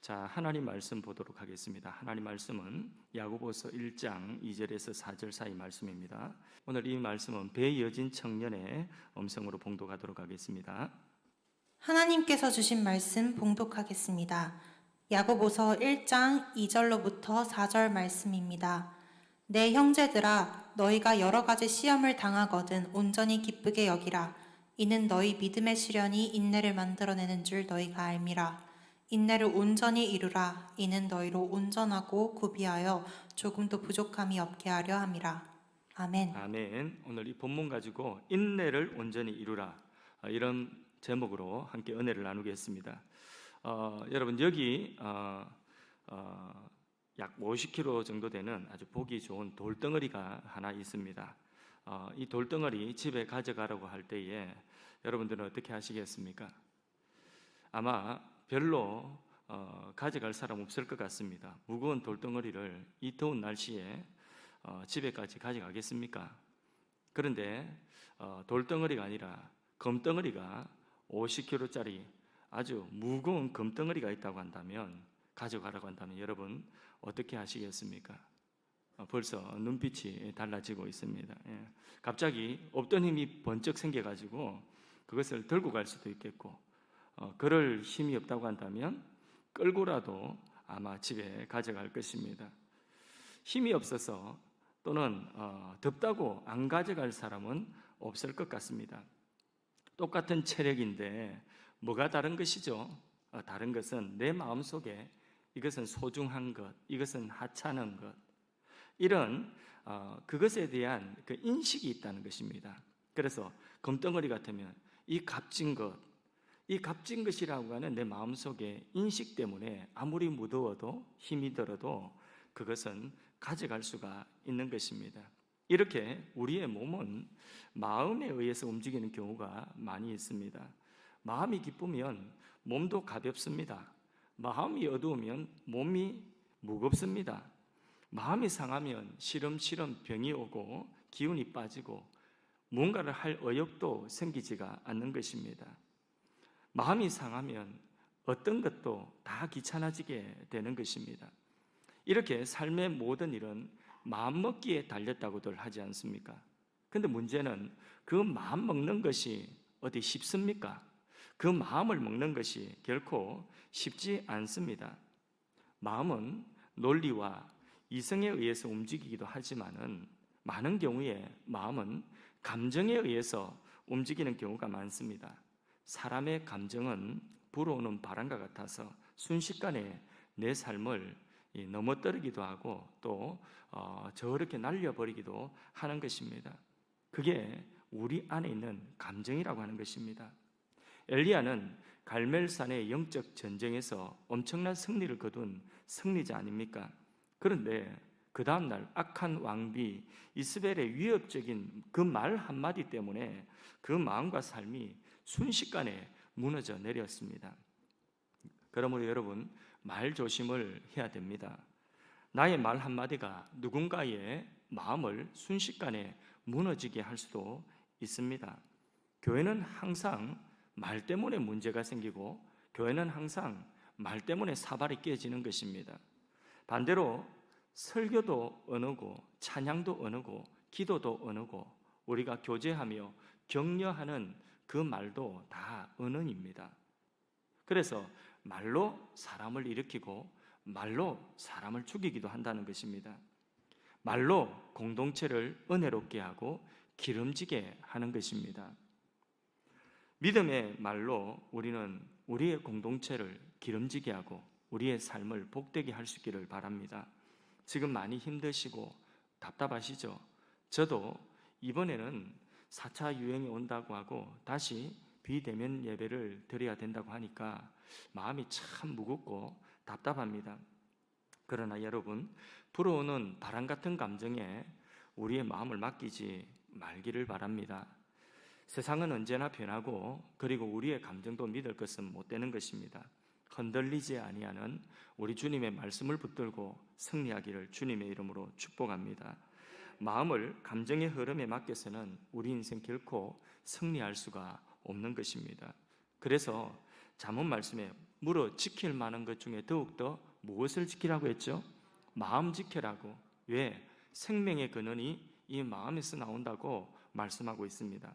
자, 하나님 말씀 보도록 하겠습니다. 하나님 말씀은 야고보서 1장 2절에서 4절 사이 말씀입니다. 오늘 이 말씀은 배여진 청년의 음성으로 봉독하도록 하겠습니다. 하나님께서 주신 말씀 봉독하겠습니다. 야고보서 1장 2절로부터 4절 말씀입니다. 내 형제들아, 너희가 여러 가지 시험을 당하거든 온전히 기쁘게 여기라. 이는 너희 믿음의 시련이 인내를 만들어내는 줄 너희가 알미라. 인내를 온전히 이루라. 이는 너희로 온전하고 구비하여 조금도 부족함이 없게 하려 함이라. 아멘. 아멘. 오늘 이 본문 가지고 인내를 온전히 이루라, 이런 제목으로 함께 은혜를 나누겠습니다. 여러분, 여기 약 50kg 정도 되는 아주 보기 좋은 돌덩어리가 하나 있습니다. 이 돌덩어리 집에 가져가라고 할 때에 여러분들은 어떻게 하시겠습니까? 아마 별로 가져갈 사람 없을 것 같습니다. 무거운 돌덩어리를 이 더운 날씨에 집에까지 가져가겠습니까? 그런데 돌덩어리가 아니라 금덩어리가 50kg짜리 아주 무거운 금덩어리가 있다고 한다면, 가져가라고 한다면 여러분 어떻게 하시겠습니까? 벌써 눈빛이 달라지고 있습니다. 갑자기 없던 힘이 번쩍 생겨가지고 그것을 들고 갈 수도 있겠고, 그럴 힘이 없다고 한다면 끌고라도 아마 집에 가져갈 것입니다. 힘이 없어서 또는 덥다고 안 가져갈 사람은 없을 것 같습니다. 똑같은 체력인데 뭐가 다른 것이죠? 다른 것은 내 마음속에 이것은 소중한 것, 이것은 하찮은 것, 이런 그것에 대한 그 인식이 있다는 것입니다. 그래서 금덩어리 같으면 이 값진 것, 이 값진 것이라고 하는 내 마음속에 인식 때문에 아무리 무더워도 힘이 들어도 그것은 가져갈 수가 있는 것입니다. 이렇게 우리의 몸은 마음에 의해서 움직이는 경우가 많이 있습니다. 마음이 기쁘면 몸도 가볍습니다. 마음이 어두우면 몸이 무겁습니다. 마음이 상하면 시름시름 병이 오고 기운이 빠지고 뭔가를 할 의욕도 생기지가 않는 것입니다. 마음이 상하면 어떤 것도 다 귀찮아지게 되는 것입니다. 이렇게 삶의 모든 일은 마음먹기에 달렸다고들 하지 않습니까? 근데 문제는 그 마음 먹는 것이 어디 쉽습니까? 그 마음을 먹는 것이 결코 쉽지 않습니다. 마음은 논리와 이성에 의해서 움직이기도 하지만은 많은 경우에 마음은 감정에 의해서 움직이는 경우가 많습니다. 사람의 감정은 불어오는 바람과 같아서 순식간에 내 삶을 넘어뜨리기도 하고 또 저렇게 날려버리기도 하는 것입니다. 그게 우리 안에 있는 감정이라고 하는 것입니다. 엘리야는 갈멜산의 영적 전쟁에서 엄청난 승리를 거둔 승리자 아닙니까? 그런데 그 다음날 악한 왕비 이스벨의 위협적인 그 말 한마디 때문에 그 마음과 삶이 순식간에 무너져 내렸습니다. 그러므로 여러분, 말 조심을 해야 됩니다. 나의 말 한마디가 누군가의 마음을 순식간에 무너지게 할 수도 있습니다. 교회는 항상 말 때문에 문제가 생기고 교회는 항상 말 때문에 사발이 깨지는 것입니다. 반대로 설교도 언어고 찬양도 언어고 기도도 언어고 우리가 교제하며 격려하는 그 말도 다 언어입니다. 그래서 말로 사람을 일으키고 말로 사람을 죽이기도 한다는 것입니다. 말로 공동체를 은혜롭게 하고 기름지게 하는 것입니다. 믿음의 말로 우리는 우리의 공동체를 기름지게 하고 우리의 삶을 복되게 할 수 있기를 바랍니다. 지금 많이 힘드시고 답답하시죠? 저도 이번에는 4차 유행이 온다고 하고 다시 비대면 예배를 드려야 된다고 하니까 마음이 참 무겁고 답답합니다. 그러나 여러분, 불어오는 바람 같은 감정에 우리의 마음을 맡기지 말기를 바랍니다. 세상은 언제나 변하고 그리고 우리의 감정도 믿을 것은 못 되는 것입니다. 흔들리지 아니하는 우리 주님의 말씀을 붙들고 승리하기를 주님의 이름으로 축복합니다. 마음을 감정의 흐름에 맡겨서는 우리 인생 결코 승리할 수가 없는 것입니다. 그래서 잠언 말씀에 물어 지킬 만한 것 중에 더욱더 무엇을 지키라고 했죠? 마음 지키라고. 왜? 생명의 근원이 이 마음에서 나온다고 말씀하고 있습니다.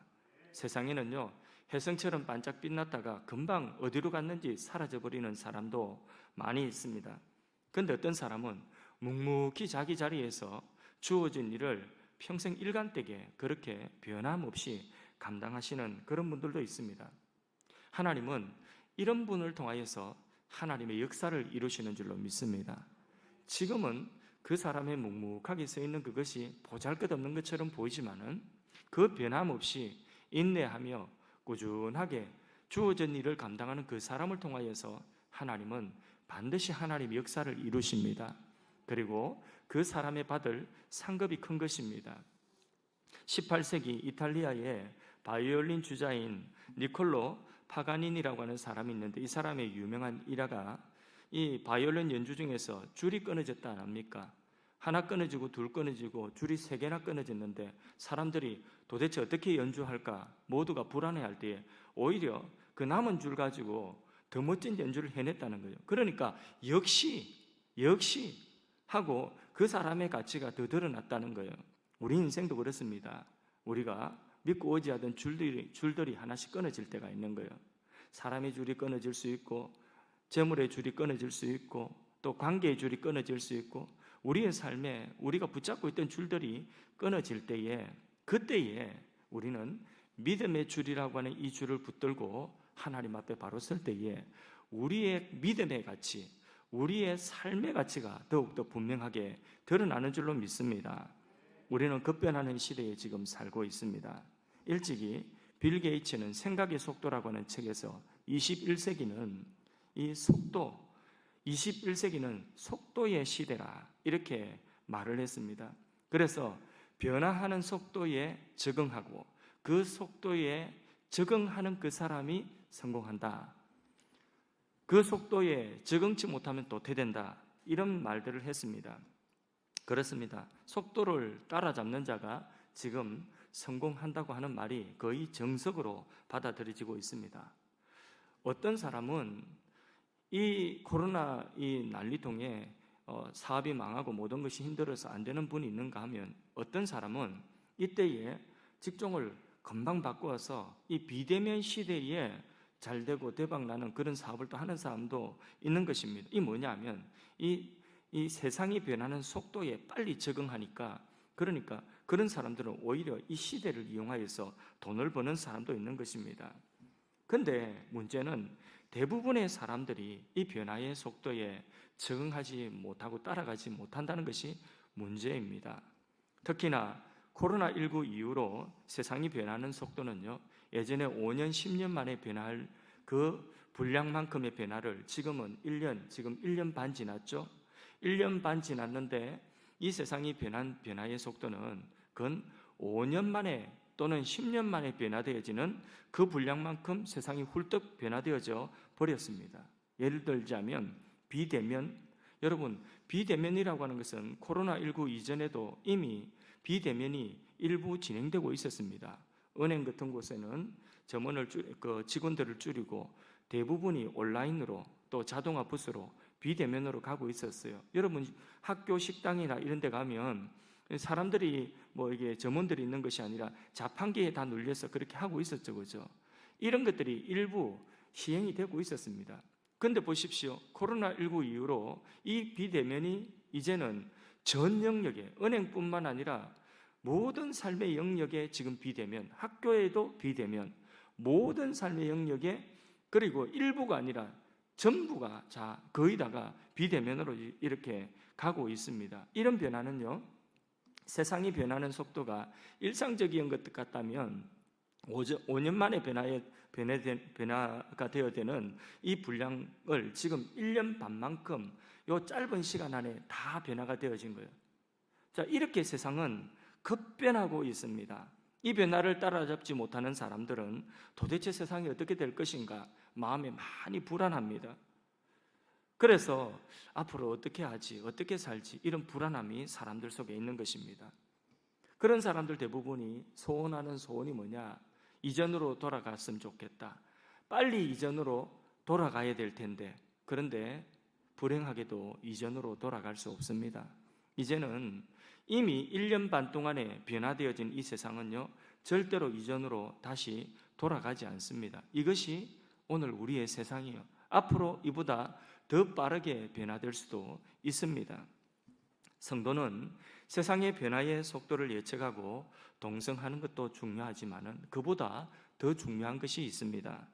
세상에는요, 혜성처럼 반짝 빛났다가 금방 어디로 갔는지 사라져버리는 사람도 많이 있습니다. 그런데 어떤 사람은 묵묵히 자기 자리에서 주어진 일을 평생 일관되게 그렇게 변함없이 감당하시는 그런 분들도 있습니다. 하나님은 이런 분을 통하여서 하나님의 역사를 이루시는 줄로 믿습니다. 지금은 그 사람의 묵묵하게 서 있는 그것이 보잘것없는 것처럼 보이지만은 그 변함없이 인내하며 꾸준하게 주어진 일을 감당하는 그 사람을 통하여서 하나님은 반드시 하나님의 역사를 이루십니다. 그리고 그 사람의 받을 상급이 큰 것입니다. 18세기 이탈리아의 바이올린 주자인 니콜로 파가니니라고 하는 사람이 있는데, 이 사람의 유명한 일화가 이 바이올린 연주 중에서 줄이 끊어졌다 안 합니까? 하나 끊어지고 둘 끊어지고 줄이 3개나 끊어졌는데 사람들이 도대체 어떻게 연주할까 모두가 불안해할 때에 오히려 그 남은 줄 가지고 더 멋진 연주를 해냈다는 거예요. 그러니까 역시 하고 그 사람의 가치가 더 드러났다는 거예요. 우리 인생도 그렇습니다. 우리가 믿고 의지하던 줄들이 하나씩 끊어질 때가 있는 거예요. 사람의 줄이 끊어질 수 있고, 재물의 줄이 끊어질 수 있고, 또 관계의 줄이 끊어질 수 있고, 우리의 삶에 우리가 붙잡고 있던 줄들이 끊어질 때에, 그때에 우리는 믿음의 줄이라고 하는 이 줄을 붙들고 하나님 앞에 바로 설 때에 우리의 믿음의 가치, 우리의 삶의 가치가 더욱더 분명하게 드러나는 줄로 믿습니다. 우리는 급변하는 시대에 지금 살고 있습니다. 일찍이 빌 게이츠는 생각의 속도라고 하는 책에서 21세기는 이 속도, 21세기는 속도의 시대라 이렇게 말을 했습니다. 그래서 변화하는 속도에 적응하고 그 속도에 적응하는 그 사람이 성공한다. 그 속도에 적응치 못하면 도태된다. 이런 말들을 했습니다. 그렇습니다. 속도를 따라잡는 자가 지금 성공한다고 하는 말이 거의 정석으로 받아들여지고 있습니다. 어떤 사람은 이 코로나 이 난리통에 사업이 망하고 모든 것이 힘들어서 안 되는 분이 있는가 하면, 어떤 사람은 이때에 직종을 금방 바꾸어서 이 비대면 시대에 잘 되고 대박 나는 그런 사업을 또 하는 사람도 있는 것입니다. 이 뭐냐면 이 세상이 변하는 속도에 빨리 적응하니까, 그러니까 그런 사람들은 오히려 이 시대를 이용하여서 돈을 버는 사람도 있는 것입니다. 그런데 문제는 대부분의 사람들이 이 변화의 속도에 적응하지 못하고 따라가지 못한다는 것이 문제입니다. 특히나 코로나19 이후로 세상이 변하는 속도는요, 예전에 5년, 10년 만에 변할 그 분량만큼의 변화를 지금 1년 반 지났죠? 1년 반 지났는데 이 세상이 변한 변화의 속도는 그건 5년 만에 또는 10년 만에 변화되어지는 그 분량만큼 세상이 훌떡 변화되어져 버렸습니다. 예를 들자면 비대면, 여러분 비대면이라고 하는 것은 코로나19 이전에도 이미 비대면이 일부 진행되고 있었습니다. 은행 같은 곳에는 직원들을 줄이고 대부분이 온라인으로 또 자동화 부스로 비대면으로 가고 있었어요. 여러분 학교 식당이나 이런 데 가면 사람들이 이게 점원들이 있는 것이 아니라 자판기에 다 눌려서 그렇게 하고 있었죠. 그죠? 이런 것들이 일부 시행이 되고 있었습니다. 그런데 보십시오. 코로나19 이후로 이 비대면이 이제는 전 영역에, 은행뿐만 아니라 모든 삶의 영역에 지금 비대면, 학교에도 비대면, 모든 삶의 영역에, 그리고 일부가 아니라 전부가 거의 다가 비대면으로 이렇게 가고 있습니다. 이런 변화는요, 세상이 변하는 속도가 일상적인 것 같다면 5년 만에 변화가 되어야 되는 이 분량을 지금 1년 반만큼 이 짧은 시간 안에 다 변화가 되어진 거예요. 자, 이렇게 세상은 급변하고 있습니다. 이 변화를 따라잡지 못하는 사람들은 도대체 세상이 어떻게 될 것인가 마음에 많이 불안합니다. 그래서 앞으로 어떻게 하지, 어떻게 살지, 이런 불안함이 사람들 속에 있는 것입니다. 그런 사람들 대부분이 소원하는 소원이 뭐냐? 이전으로 돌아갔으면 좋겠다. 빨리 이전으로 돌아가야 될 텐데, 그런데 불행하게도 이전으로 돌아갈 수 없습니다. 이제는 이미 1년 반 동안에 변화되어진 이 세상은요, 절대로 이전으로 다시 돌아가지 않습니다. 이것이 오늘 우리의 세상이에요. 앞으로 이보다 더 빠르게 변화될 수도 있습니다. 성도는 세상의 변화의 속도를 예측하고 동성하는 것도 중요하지만 그보다 더 중요한 것이 있습니다.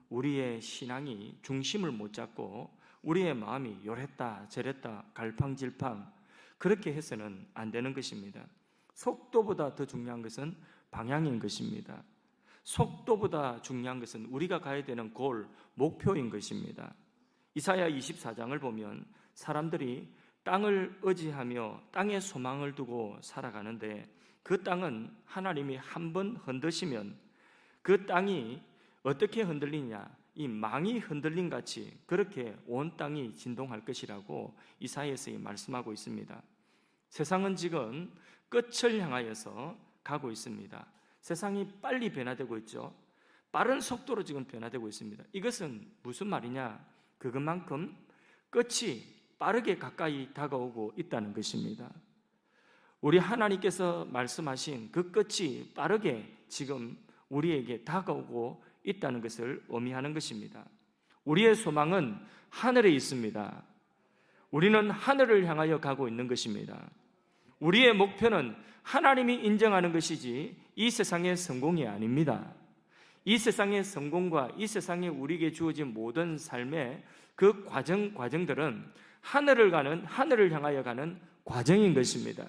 우리의 신앙이 중심을 못 잡고 우리의 마음이 요랬다 저랬다 갈팡질팡 그렇게 해서는 안 되는 것입니다. 속도보다 더 중요한 것은 방향인 것입니다. 속도보다 중요한 것은 우리가 가야 되는 골, 목표인 것입니다. 이사야 24장을 보면 사람들이 땅을 의지하며 땅에 소망을 두고 살아가는데 그 땅은 하나님이 한번 흔드시면 그 땅이 어떻게 흔들리냐, 이 망이 흔들린 같이 그렇게 온 땅이 진동할 것이라고 이사야에서 말씀하고 있습니다. 세상은 지금 끝을 향하여서 가고 있습니다. 세상이 빨리 변화되고 있죠. 빠른 속도로 지금 변화되고 있습니다. 이것은 무슨 말이냐? 그것만큼 끝이 빠르게 가까이 다가오고 있다는 것입니다. 우리 하나님께서 말씀하신 그 끝이 빠르게 지금 우리에게 다가오고 있다는 것을 의미하는 것입니다. 우리의 소망은 하늘에 있습니다. 우리는 하늘을 향하여 가고 있는 것입니다. 우리의 목표는 하나님이 인정하는 것이지 이 세상의 성공이 아닙니다. 이 세상의 성공과 이 세상에 우리에게 주어진 모든 삶의 그 과정들은 하늘을 향하여 가는 과정인 것입니다.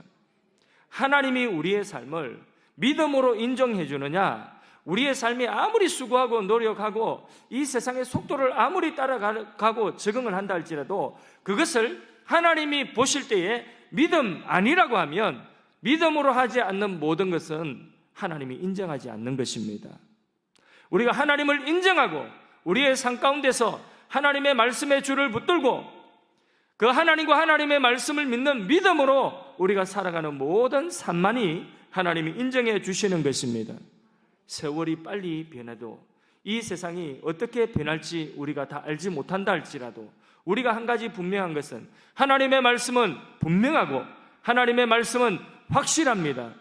하나님이 우리의 삶을 믿음으로 인정해 주느냐, 우리의 삶이 아무리 수고하고 노력하고 이 세상의 속도를 아무리 따라가고 적응을 한다 할지라도 그것을 하나님이 보실 때에 믿음 아니라고 하면 믿음으로 하지 않는 모든 것은 하나님이 인정하지 않는 것입니다. 우리가 하나님을 인정하고 우리의 삶 가운데서 하나님의 말씀의 줄을 붙들고 그 하나님과 하나님의 말씀을 믿는 믿음으로 우리가 살아가는 모든 삶만이 하나님이 인정해 주시는 것입니다. 세월이 빨리 변해도 이 세상이 어떻게 변할지 우리가 다 알지 못한다 할지라도 우리가 한 가지 분명한 것은 하나님의 말씀은 분명하고 하나님의 말씀은 확실합니다.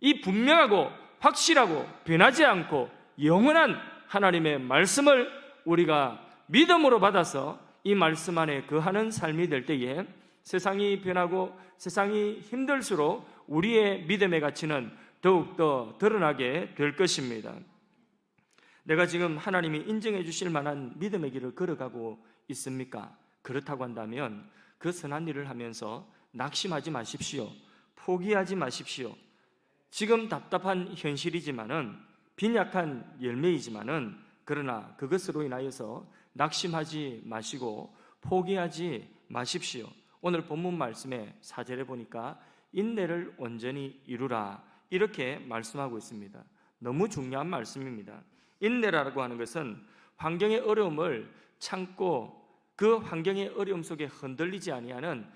이 분명하고 확실하고 변하지 않고 영원한 하나님의 말씀을 우리가 믿음으로 받아서 이 말씀 안에 거하는 삶이 될 때에 세상이 변하고 세상이 힘들수록 우리의 믿음의 가치는 더욱더 드러나게 될 것입니다. 내가 지금 하나님이 인정해 주실 만한 믿음의 길을 걸어가고 있습니까? 그렇다고 한다면 그 선한 일을 하면서 낙심하지 마십시오. 포기하지 마십시오. 지금 답답한 현실이지만은 빈약한 열매이지만은 그러나 그것으로 인하여서 낙심하지 마시고 포기하지 마십시오. 오늘 본문 말씀에 4절에 보니까 인내를 온전히 이루라 이렇게 말씀하고 있습니다. 너무 중요한 말씀입니다. 인내라고 하는 것은 환경의 어려움을 참고 그 환경의 어려움 속에 흔들리지 아니하는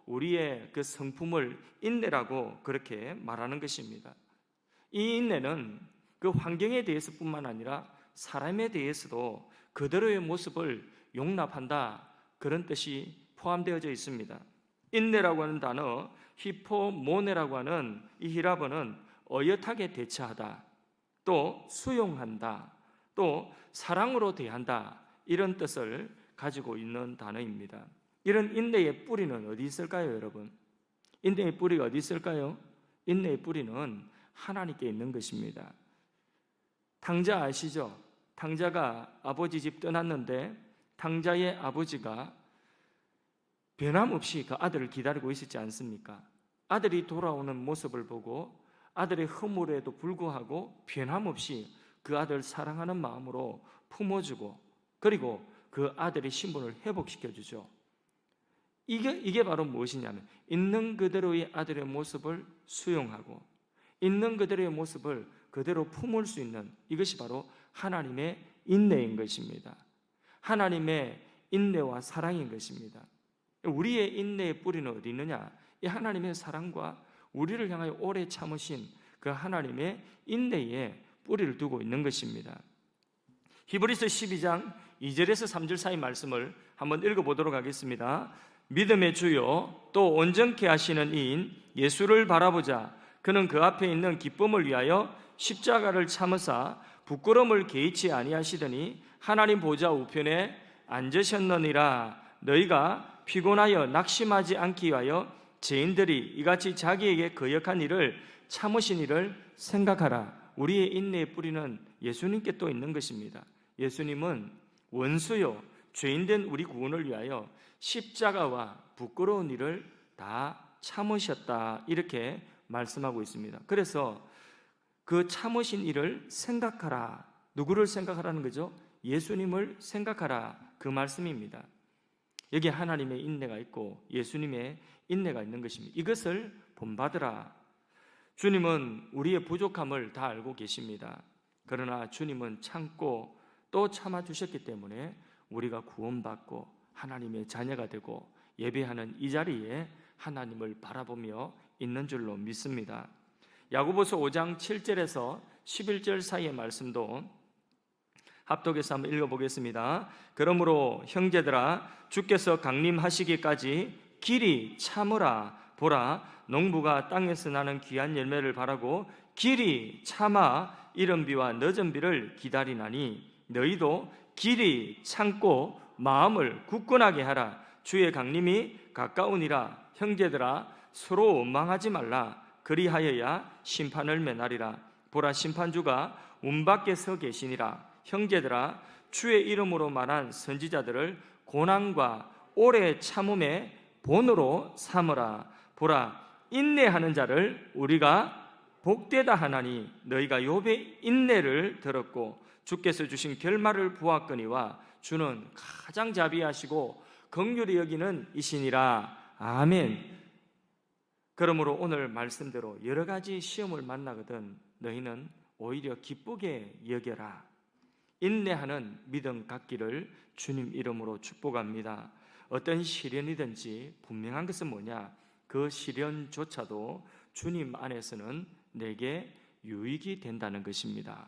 우리의 그 성품을 인내라고 그렇게 말하는 것입니다. 이 인내는 그 환경에 대해서뿐만 아니라 사람에 대해서도 그대로의 모습을 용납한다 그런 뜻이 포함되어져 있습니다. 인내라고 하는 단어 히포모네라고 하는 이 히라버는 어엿하게 대처하다, 또 수용한다, 또 사랑으로 대한다 이런 뜻을 가지고 있는 단어입니다. 이런 인내의 뿌리는 어디 있을까요, 여러분? 인내의 뿌리가 어디 있을까요? 인내의 뿌리는 하나님께 있는 것입니다. 탕자 아시죠? 탕자가 아버지 집 떠났는데 탕자의 아버지가 변함없이 그 아들을 기다리고 있었지 않습니까? 아들이 돌아오는 모습을 보고 아들의 허물에도 불구하고 변함없이 그 아들 사랑하는 마음으로 품어주고 그리고 그 아들의 신분을 회복시켜주죠. 이게 바로 무엇이냐면 있는 그대로의 아들의 모습을 수용하고 있는 그대로의 모습을 그대로 품을 수 있는 이것이 바로 하나님의 인내인 것입니다. 하나님의 인내와 사랑인 것입니다. 우리의 인내의 뿌리는 어디 있느냐? 이 하나님의 사랑과 우리를 향하여 오래 참으신 그 하나님의 인내에 뿌리를 두고 있는 것입니다. 히브리서 12장 2절에서 3절 사이 말씀을 한번 읽어보도록 하겠습니다. 믿음의 주요 또 온전케 하시는 이인 예수를 바라보자. 그는 그 앞에 있는 기쁨을 위하여 십자가를 참으사 부끄러움을 개의치 아니하시더니 하나님 보좌 우편에 앉으셨느니라. 너희가 피곤하여 낙심하지 않기 위하여 죄인들이 이같이 자기에게 거역한 일을 참으신 일을 생각하라. 우리의 인내의 뿌리는 예수님께 또 있는 것입니다. 예수님은 원수요 죄인된 우리 구원을 위하여 십자가와 부끄러운 일을 다 참으셨다, 이렇게 말씀하고 있습니다. 그래서 그 참으신 일을 생각하라. 누구를 생각하라는 거죠? 예수님을 생각하라, 그 말씀입니다. 여기 하나님의 인내가 있고 예수님의 인내가 있는 것입니다. 이것을 본받으라. 주님은 우리의 부족함을 다 알고 계십니다. 그러나 주님은 참고 또 참아주셨기 때문에 우리가 구원받고 하나님의 자녀가 되고 예배하는 이 자리에 하나님을 바라보며 있는 줄로 믿습니다. 야고보서 5장 7절에서 11절 사이의 말씀도 합독해서 한번 읽어보겠습니다. 그러므로 형제들아, 주께서 강림하시기까지 길이 참으라. 보라, 농부가 땅에서 나는 귀한 열매를 바라고 길이 참아 이른 비와 늦은 비를 기다리나니 너희도 길이 참고 마음을 굳건하게 하라. 주의 강림이 가까우니라. 형제들아, 서로 원망하지 말라. 그리하여야 심판을 면하리라. 보라, 심판주가 문 밖에 서 계시니라. 형제들아, 주의 이름으로 말한 선지자들을 고난과 오래 참음의 본으로 삼으라. 보라, 인내하는 자를 우리가 복되다 하나니 너희가 욥의 인내를 들었고 주께서 주신 결말을 보았거니와 주는 가장 자비하시고 긍휼히 여기는 이시니라. 아멘. 그러므로 오늘 말씀대로 여러 가지 시험을 만나거든 너희는 오히려 기쁘게 여겨라. 인내하는 믿음 갖기를 주님 이름으로 축복합니다. 어떤 시련이든지 분명한 것은 뭐냐? 그 시련조차도 주님 안에서는 내게 유익이 된다는 것입니다.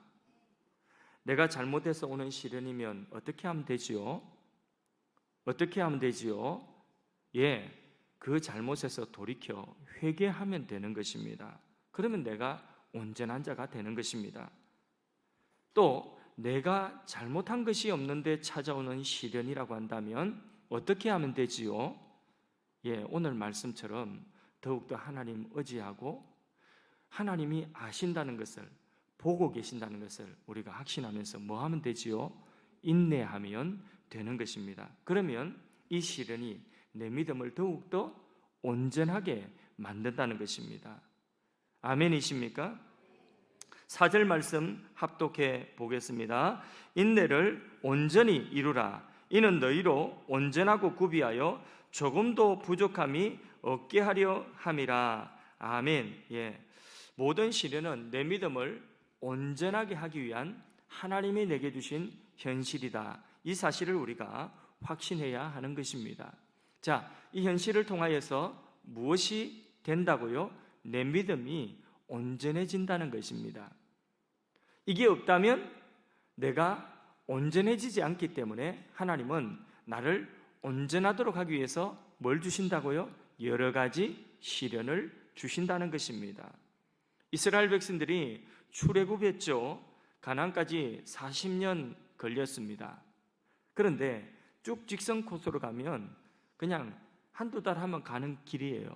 내가 잘못해서 오는 시련이면 어떻게 하면 되지요? 어떻게 하면 되지요? 그 잘못에서 돌이켜 회개하면 되는 것입니다. 그러면 내가 온전한 자가 되는 것입니다. 또 내가 잘못한 것이 없는데 찾아오는 시련이라고 한다면 어떻게 하면 되지요? 오늘 말씀처럼 더욱더 하나님 의지하고 하나님이 아신다는 것을, 보고 계신다는 것을 우리가 확신하면서 뭐 하면 되지요? 인내하면 되는 것입니다. 그러면 이 시련이 내 믿음을 더욱더 온전하게 만든다는 것입니다. 아멘이십니까? 4절 말씀 합독해 보겠습니다. 인내를 온전히 이루라. 이는 너희로 온전하고 구비하여 조금도 부족함이 없게 하려 함이라. 아멘. 모든 시련은 내 믿음을 온전하게 하기 위한 하나님이 내게 주신 현실이다. 이 사실을 우리가 확신해야 하는 것입니다. 자, 이 현실을 통하여서 무엇이 된다고요? 내 믿음이 온전해진다는 것입니다. 이게 없다면 내가 온전해지지 않기 때문에 하나님은 나를 온전하도록 하기 위해서 뭘 주신다고요? 여러 가지 시련을 주신다는 것입니다. 이스라엘 백성들이 출애굽했죠. 가나안까지 40년 걸렸습니다. 그런데 쭉 직선 코스로 가면 그냥 한두 달 하면 가는 길이에요.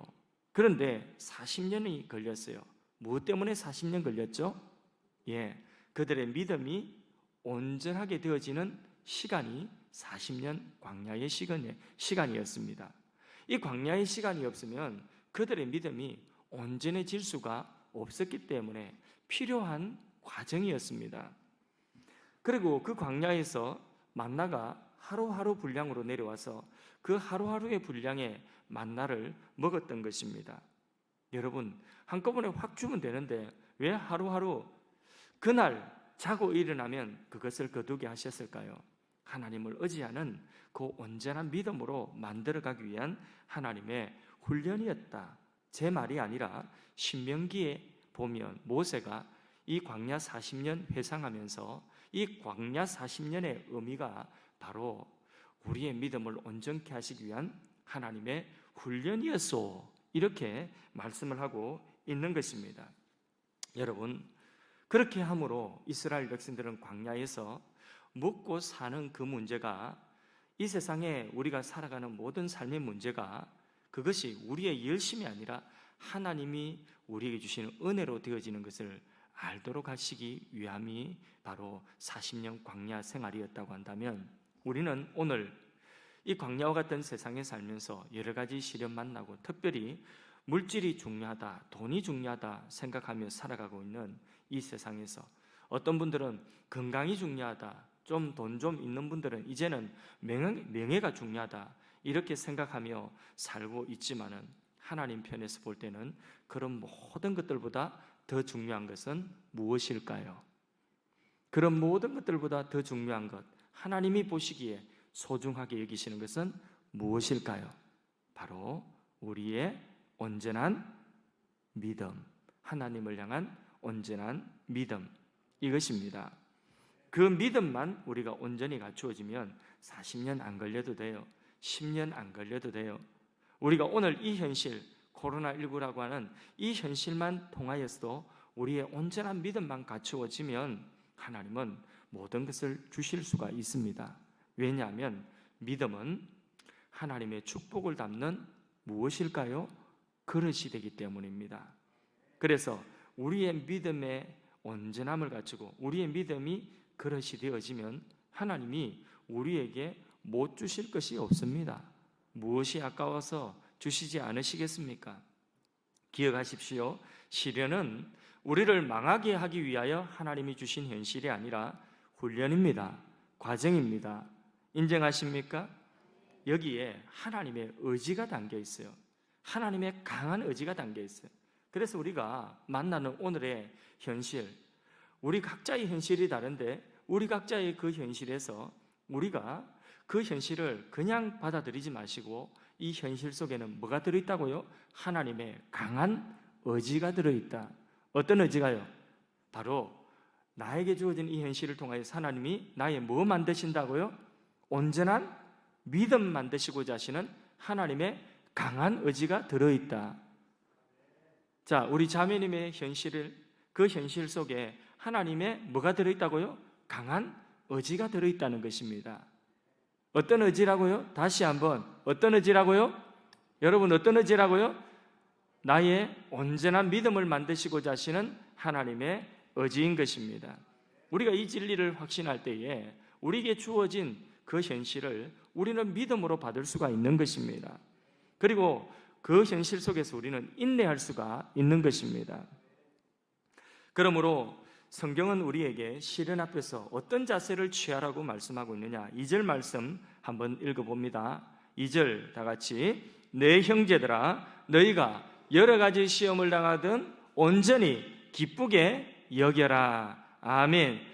그런데 40년이 걸렸어요. 무엇 때문에 40년 걸렸죠? 그들의 믿음이 온전하게 되어지는 시간이 40년 광야의 시간이었습니다. 이 광야의 시간이 없으면 그들의 믿음이 온전해질 수가 없었기 때문에 필요한 과정이었습니다. 그리고 그 광야에서 만나가 하루하루 분량으로 내려와서 그 하루하루의 분량의 만나를 먹었던 것입니다. 여러분, 한꺼번에 확 주면 되는데 왜 하루하루 그날 자고 일어나면 그것을 거두게 하셨을까요? 하나님을 의지하는 그 온전한 믿음으로 만들어가기 위한 하나님의 훈련이었다. 제 말이 아니라 신명기에 보면 모세가 이 광야 40년 회상하면서 이 광야 40년의 의미가 바로 우리의 믿음을 온전케 하시기 위한 하나님의 훈련이었소, 이렇게 말씀을 하고 있는 것입니다. 여러분, 그렇게 함으로 이스라엘 백성들은 광야에서 먹고 사는 그 문제가, 이 세상에 우리가 살아가는 모든 삶의 문제가, 그것이 우리의 열심이 아니라 하나님이 우리에게 주시는 은혜로 되어지는 것을 알도록 하시기 위함이 바로 40년 광야 생활이었다고 한다면, 우리는 오늘 이 광야와 같은 세상에 살면서 여러 가지 시련 만나고, 특별히 물질이 중요하다, 돈이 중요하다 생각하며 살아가고 있는 이 세상에서, 어떤 분들은 건강이 중요하다, 좀 돈 좀 있는 분들은 이제는 명예가 중요하다, 이렇게 생각하며 살고 있지만은, 하나님 편에서 볼 때는 그런 모든 것들보다 더 중요한 것은 무엇일까요? 그런 모든 것들보다 더 중요한 것, 하나님이 보시기에 소중하게 여기시는 것은 무엇일까요? 바로 우리의 온전한 믿음, 하나님을 향한 온전한 믿음, 이것입니다. 그 믿음만 우리가 온전히 갖추어지면 40년 안 걸려도 돼요. 10년 안 걸려도 돼요. 우리가 오늘 이 현실, 코로나19라고 하는 이 현실만 통하여서도 우리의 온전한 믿음만 갖추어지면 하나님은 모든 것을 주실 수가 있습니다. 왜냐하면 믿음은 하나님의 축복을 담는 무엇일까요? 그릇이 되기 때문입니다. 그래서 우리의 믿음의 온전함을 갖추고 우리의 믿음이 그릇이 되어지면 하나님이 우리에게 못 주실 것이 없습니다. 무엇이 아까워서 주시지 않으시겠습니까? 기억하십시오. 시련은 우리를 망하게 하기 위하여 하나님이 주신 현실이 아니라 훈련입니다. 과정입니다. 인정하십니까? 여기에 하나님의 의지가 담겨 있어요. 하나님의 강한 의지가 담겨 있어요. 그래서 우리가 만나는 오늘의 현실, 우리 각자의 현실이 다른데 우리 각자의 그 현실에서 우리가 그 현실을 그냥 받아들이지 마시고, 이 현실 속에는 뭐가 들어있다고요? 하나님의 강한 의지가 들어있다. 어떤 의지가요? 바로 나에게 주어진 이 현실을 통하여 하나님이 나의 뭐 만드신다고요? 온전한 믿음 만드시고자 하시는 하나님의 강한 의지가 들어있다. 자, 우리 자매님의 현실을, 그 현실 속에 하나님의 뭐가 들어있다고요? 강한 의지가 들어있다는 것입니다. 어떤 의지라고요? 다시 한번, 어떤 의지라고요? 여러분, 어떤 의지라고요? 나의 온전한 믿음을 만드시고자 하시는 하나님의 의지인 것입니다. 우리가 이 진리를 확신할 때에 우리에게 주어진 그 현실을 우리는 믿음으로 받을 수가 있는 것입니다. 그리고 그 현실 속에서 우리는 인내할 수가 있는 것입니다. 그러므로 성경은 우리에게 시련 앞에서 어떤 자세를 취하라고 말씀하고 있느냐, 2절 말씀 한번 읽어봅니다. 2절 다 같이, 내 형제들아 너희가 여러 가지 시험을 당하든 온전히 기쁘게 여겨라. 아멘.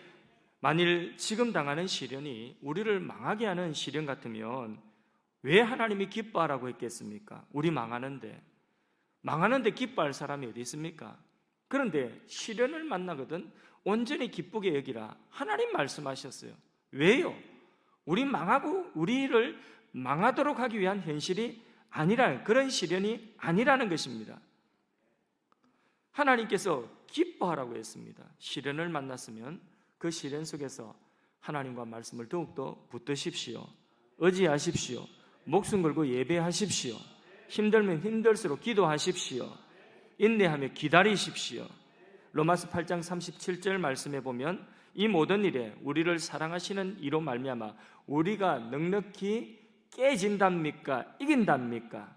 만일 지금 당하는 시련이 우리를 망하게 하는 시련 같으면 왜 하나님이 기뻐하라고 했겠습니까? 우리 망하는데 기뻐할 사람이 어디 있습니까? 그런데 시련을 만나거든 온전히 기쁘게 여기라, 하나님 말씀하셨어요. 왜요? 우리를 망하도록 하기 위한 현실이 아니라, 그런 시련이 아니라는 것입니다. 하나님께서 기뻐하라고 했습니다. 시련을 만났으면 그 시련 속에서 하나님과 말씀을 더욱더 붙드십시오. 의지하십시오. 목숨 걸고 예배하십시오. 힘들면 힘들수록 기도하십시오. 인내하며 기다리십시오. 로마서 8장 37절 말씀에 보면 이 모든 일에 우리를 사랑하시는 이로 말미암아 우리가 넉넉히 깨진답니까? 이긴답니까?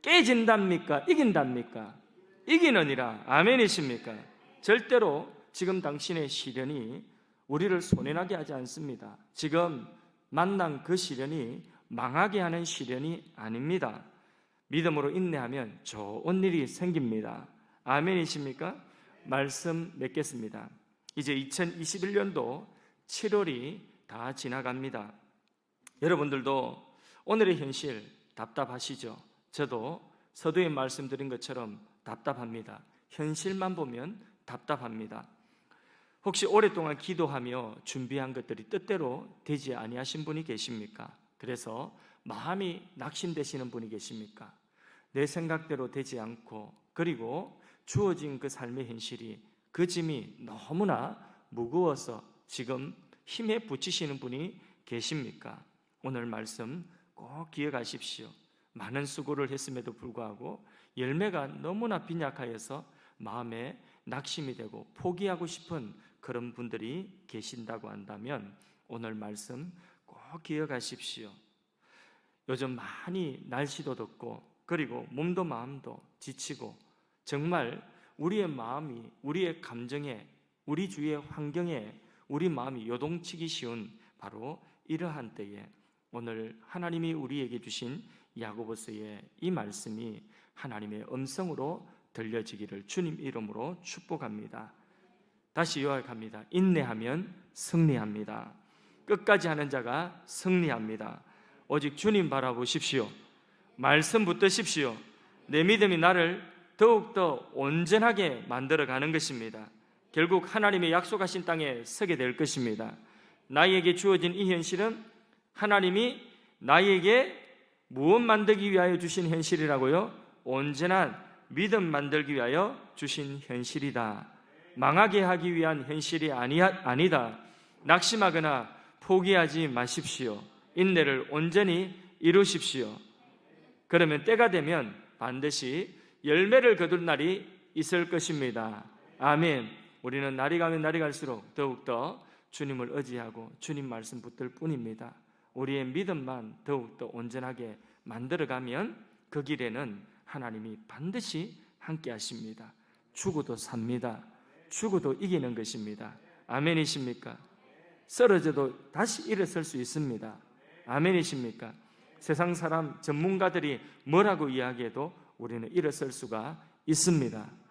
깨진답니까? 이긴답니까? 이기느니라. 아멘이십니까? 절대로 지금 당신의 시련이 우리를 손해나게 하지 않습니다. 지금 만난 그 시련이 망하게 하는 시련이 아닙니다. 믿음으로 인내하면 좋은 일이 생깁니다. 아멘이십니까? 말씀 맺겠습니다. 이제 2021년도 7월이 다 지나갑니다. 여러분들도 오늘의 현실 답답하시죠? 저도 서두에 말씀드린 것처럼 답답합니다. 현실만 보면 답답합니다. 혹시 오랫동안 기도하며 준비한 것들이 뜻대로 되지 아니하신 분이 계십니까? 그래서 마음이 낙심되시는 분이 계십니까? 내 생각대로 되지 않고, 그리고 주어진 그 삶의 현실이, 그 짐이 너무나 무거워서 지금 힘에 부치시는 분이 계십니까? 오늘 말씀 꼭 기억하십시오. 많은 수고를 했음에도 불구하고 열매가 너무나 빈약하여서 마음에 낙심이 되고 포기하고 싶은 그런 분들이 계신다고 한다면 오늘 말씀 꼭 기억하십시오. 요즘 많이 날씨도 덥고, 그리고 몸도 마음도 지치고, 정말 우리의 마음이, 우리의 감정에, 우리 주위의 환경에 우리 마음이 요동치기 쉬운 바로 이러한 때에 오늘 하나님이 우리에게 주신 야고보서의 이 말씀이 하나님의 음성으로 들려지기를 주님 이름으로 축복합니다. 다시 요약합니다. 인내하면 승리합니다. 끝까지 하는 자가 승리합니다. 오직 주님 바라보십시오. 말씀 붙드십시오. 내 믿음이 나를 더욱더 온전하게 만들어가는 것입니다. 결국 하나님의 약속하신 땅에 서게 될 것입니다. 나에게 주어진 이 현실은 하나님이 나에게 무엇 만들기 위하여 주신 현실이라고요? 온전한 믿음 만들기 위하여 주신 현실이다. 망하게 하기 위한 현실이 아니다. 낙심하거나 포기하지 마십시오. 인내를 온전히 이루십시오. 그러면 때가 되면 반드시 열매를 거둘 날이 있을 것입니다. 아멘. 우리는 날이 가면 날이 갈수록 더욱더 주님을 의지하고 주님 말씀 붙들 뿐입니다. 우리의 믿음만 더욱더 온전하게 만들어가면 그 길에는 하나님이 반드시 함께 하십니다. 죽어도 삽니다. 죽어도 이기는 것입니다. 아멘이십니까? 쓰러져도 다시 일어설 수 있습니다. 아멘이십니까? 세상 사람 전문가들이 뭐라고 이야기해도 우리는 일어설 수가 있습니다.